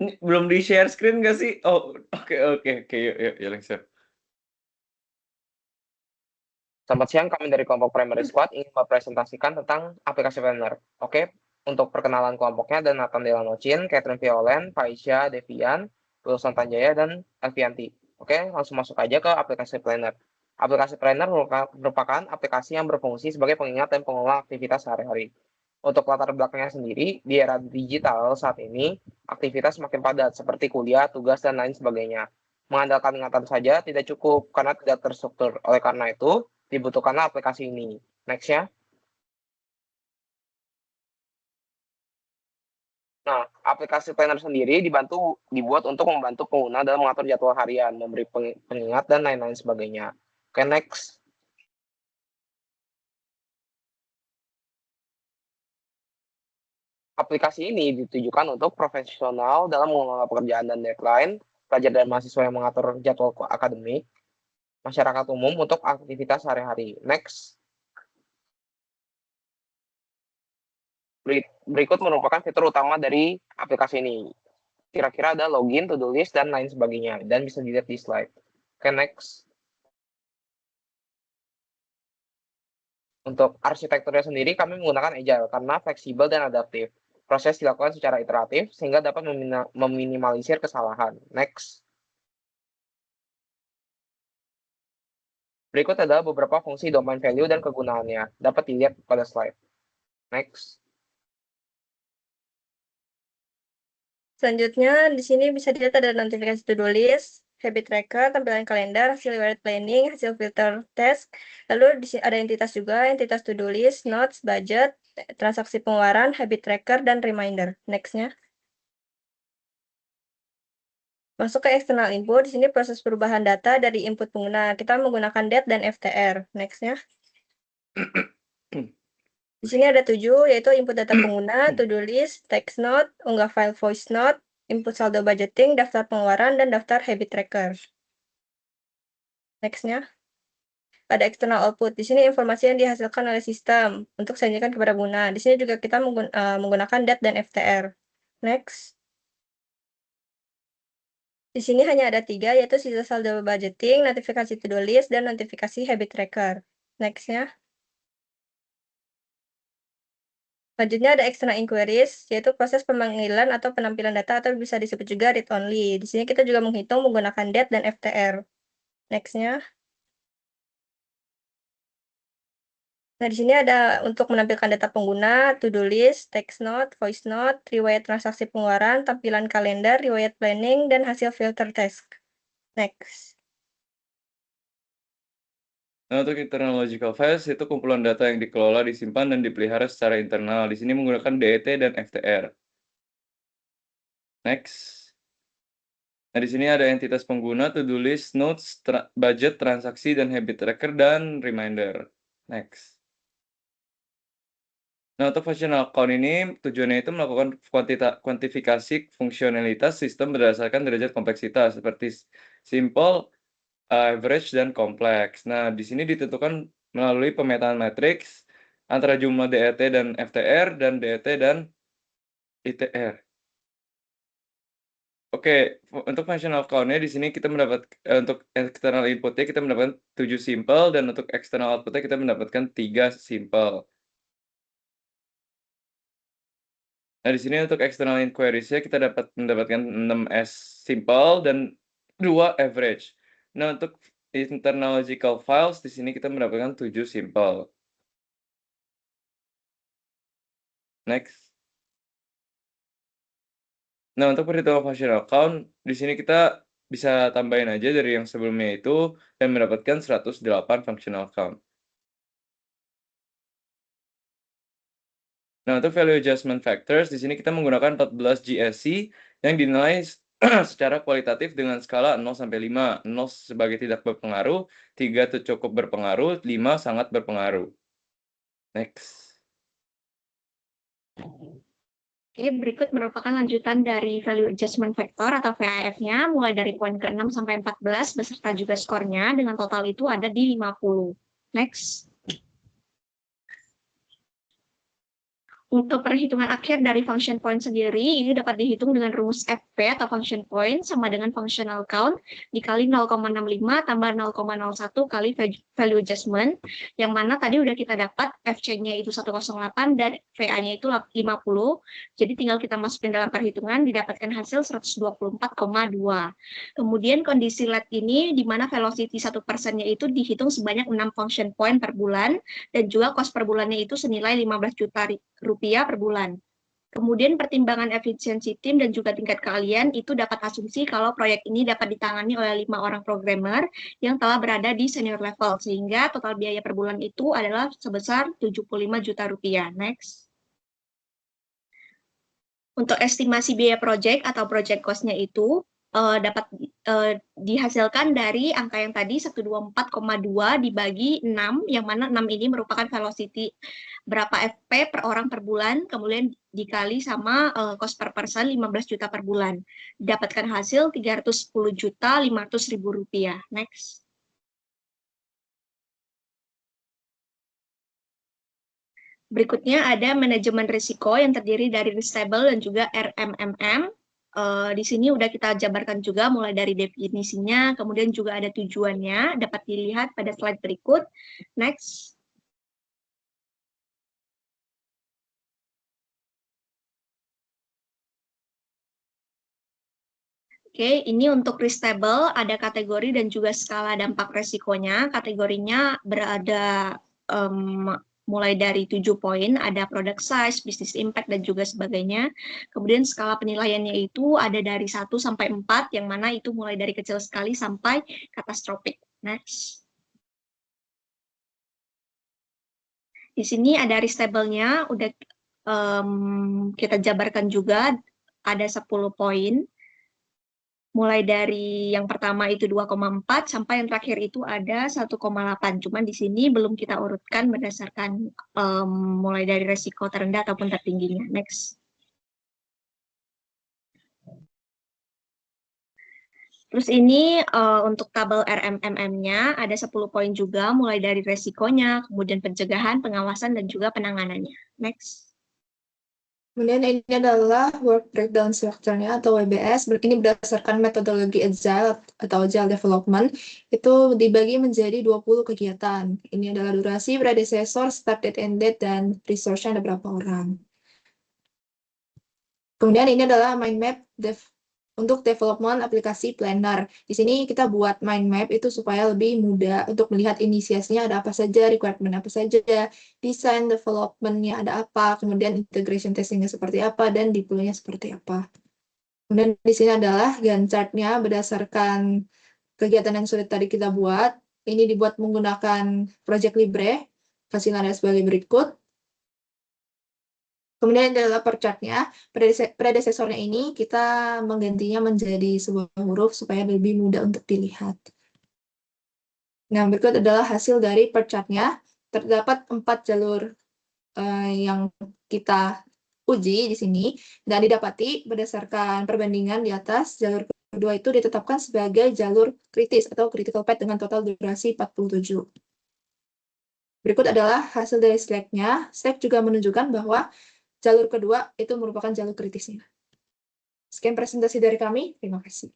Ini belum di-share screen nggak sih? Oh, oke, yuk langsung. Selamat siang, kami dari kelompok Primary Squad ingin mempresentasikan tentang aplikasi planner. Oke, untuk perkenalan kelompoknya ada Nathan Delanocin, Catherine Violen, Faisya, Devian, Wilson Tanjaya, dan Alfianti. Oke, langsung masuk aja ke aplikasi planner. Aplikasi planner merupakan aplikasi yang berfungsi sebagai pengingat dan pengelola aktivitas sehari-hari. Untuk latar belakangnya sendiri, di era digital saat ini, aktivitas semakin padat seperti kuliah, tugas, dan lain sebagainya. Mengandalkan ingatan saja tidak cukup karena tidak terstruktur. Oleh karena itu, dibutuhkanlah aplikasi ini. Next ya. Nah, aplikasi planner sendiri dibuat untuk membantu pengguna dalam mengatur jadwal harian, memberi pengingat, dan lain-lain sebagainya. Oke, next. Aplikasi ini ditujukan untuk profesional dalam mengelola pekerjaan dan deadline, pelajar dan mahasiswa yang mengatur jadwal akademik, masyarakat umum untuk aktivitas sehari-hari. Next. Berikut merupakan fitur utama dari aplikasi ini. Kira-kira ada login, to-do list, dan lain sebagainya. Dan bisa dilihat di slide. Oke, next. Untuk arsitekturnya sendiri, kami menggunakan Agile karena fleksibel dan adaptif. Proses dilakukan secara iteratif sehingga dapat meminimalisir kesalahan. Next. Berikut adalah beberapa fungsi domain value dan kegunaannya. Dapat dilihat pada slide. Next. Selanjutnya, di sini bisa dilihat ada notifikasi to-do list, habit tracker, tampilan kalender, hasil reward planning, hasil filter task. Lalu di sini ada entitas juga, entitas to-do list, notes, budget, transaksi pengeluaran, habit tracker, dan reminder. Next-nya. Masuk ke external input, di sini proses perubahan data dari input pengguna. Kita menggunakan DAT dan FTR. Next-nya. Di sini ada 7, yaitu input data pengguna, to-do list, text note, unggah file voice note, input saldo budgeting, daftar pengeluaran, dan daftar habit tracker. Next-nya. Ada external output. Di sini informasi yang dihasilkan oleh sistem untuk disajikan kepada pengguna. Di sini juga kita menggunakan DAT dan FTR. Next. Di sini hanya ada 3, yaitu sisa saldo budgeting, notifikasi to-do list, dan notifikasi habit tracker. Next-nya. Selanjutnya ada external inquiries, yaitu proses pemanggilan atau penampilan data atau bisa disebut juga read only. Di sini kita juga menghitung menggunakan DAT dan FTR. Next-nya. Nah, di sini ada untuk menampilkan data pengguna, to-do list, text note, voice note, riwayat transaksi pengeluaran, tampilan kalender, riwayat planning, dan hasil filter task. Next. Nah, untuk internal logical files itu kumpulan data yang dikelola, disimpan, dan dipelihara secara internal. Di sini menggunakan DET dan FTR. Next. Nah, di sini ada entitas pengguna, to-do list, notes, budget, transaksi, dan habit tracker, dan reminder. Next. Nah, untuk functional account ini tujuannya itu melakukan kuantifikasi fungsionalitas sistem berdasarkan derajat kompleksitas seperti simple, average, dan kompleks. Nah, di sini ditentukan melalui pemetaan matriks antara jumlah DET dan FTR dan DET dan ITR. Oke, untuk functional account-nya di sini kita mendapat untuk external input-nya kita mendapatkan 7 simple dan untuk external output-nya kita mendapatkan 3 simple. Nah, di sini untuk external inquiries-nya kita mendapatkan 6 as simple dan 2 average. Nah, untuk internal logical files di sini kita mendapatkan 7 simple. Next. Nah, untuk perhitungan functional account di sini kita bisa tambahin aja dari yang sebelumnya itu dan mendapatkan 108 functional account. Nah, untuk value adjustment factors di sini kita menggunakan 14 GSC yang dinilai secara kualitatif dengan skala 0 sampai 5. 0 sebagai tidak berpengaruh, 3 itu cukup berpengaruh, 5 sangat berpengaruh. Next. Oke, berikut merupakan lanjutan dari value adjustment factor atau VAF-nya, mulai dari poin ke-6 sampai 14, beserta juga skornya, dengan total itu ada di 50. Next. Untuk perhitungan akhir dari function point sendiri, ini dapat dihitung dengan rumus FP atau function point sama dengan functional count dikali 0,65 tambah 0,01 kali value adjustment, yang mana tadi udah kita dapat FC-nya itu 108 dan VA-nya itu 50. Jadi tinggal kita masukin dalam perhitungan, didapatkan hasil 124,2. Kemudian kondisi LED ini di mana velocity 1%-nya itu dihitung sebanyak 6 function point per bulan, dan juga cost per bulannya itu senilai 15 juta rupiah per bulan. Kemudian pertimbangan efisiensi tim dan juga tingkat keahlian itu dapat asumsi kalau proyek ini dapat ditangani oleh 5 orang programmer yang telah berada di senior level, sehingga total biaya per bulan itu adalah sebesar 75 juta rupiah. Next. Untuk estimasi biaya proyek atau project cost-nya itu dapat dihasilkan dari angka yang tadi 124,2 dibagi 6, yang mana 6 ini merupakan velocity berapa FP per orang per bulan, kemudian dikali sama cost per person 15 juta per bulan. Dapatkan hasil 310.500.000 rupiah. Next. Berikutnya ada manajemen risiko yang terdiri dari Restable dan juga RMMM. Di sini udah kita jabarkan juga mulai dari definisinya, kemudian juga ada tujuannya, dapat dilihat pada slide berikut. Next. Oke, ini untuk Restable ada kategori dan juga skala dampak resikonya. Kategorinya berada mulai dari 7 poin, ada product size, business impact, dan juga sebagainya. Kemudian skala penilaiannya itu ada dari 1 sampai 4, yang mana itu mulai dari kecil sekali sampai katastrofik. Next. Di sini ada restable-nya, udah kita jabarkan juga, ada 10 poin. Mulai dari yang pertama itu 2,4 sampai yang terakhir itu ada 1,8. Cuman di sini belum kita urutkan berdasarkan mulai dari resiko terendah ataupun tertingginya. Next. Terus ini untuk tabel RMMM-nya ada 10 poin juga, mulai dari resikonya, kemudian pencegahan, pengawasan, dan juga penanganannya. Next. Kemudian ini adalah work breakdown structure-nya atau WBS. Ini berdasarkan metodologi Agile atau Agile Development. Itu dibagi menjadi 20 kegiatan. Ini adalah durasi, predecessor, start date, end date, dan resource-nya ada berapa orang. Kemudian ini adalah mind map untuk development aplikasi planner. Di sini kita buat mind map itu supaya lebih mudah untuk melihat inisiasinya ada apa saja, requirement apa saja, design development-nya ada apa, kemudian integration testing-nya seperti apa, dan deploy-nya seperti apa. Kemudian di sini adalah Gantt chart-nya berdasarkan kegiatan yang sudah tadi kita buat. Ini dibuat menggunakan Project Libre, hasilnya sebagai berikut. Kemudian adalah per chart-nya, predesesornya ini kita menggantinya menjadi sebuah huruf supaya lebih mudah untuk dilihat. Nah, berikut adalah hasil dari per chart-nya. Terdapat 4 jalur yang kita uji di sini, dan didapati berdasarkan perbandingan di atas, jalur kedua itu ditetapkan sebagai jalur kritis atau critical path dengan total durasi 47. Berikut adalah hasil dari Slack-nya. Slack juga menunjukkan bahwa jalur kedua itu merupakan jalur kritisnya. Sekian presentasi dari kami. Terima kasih.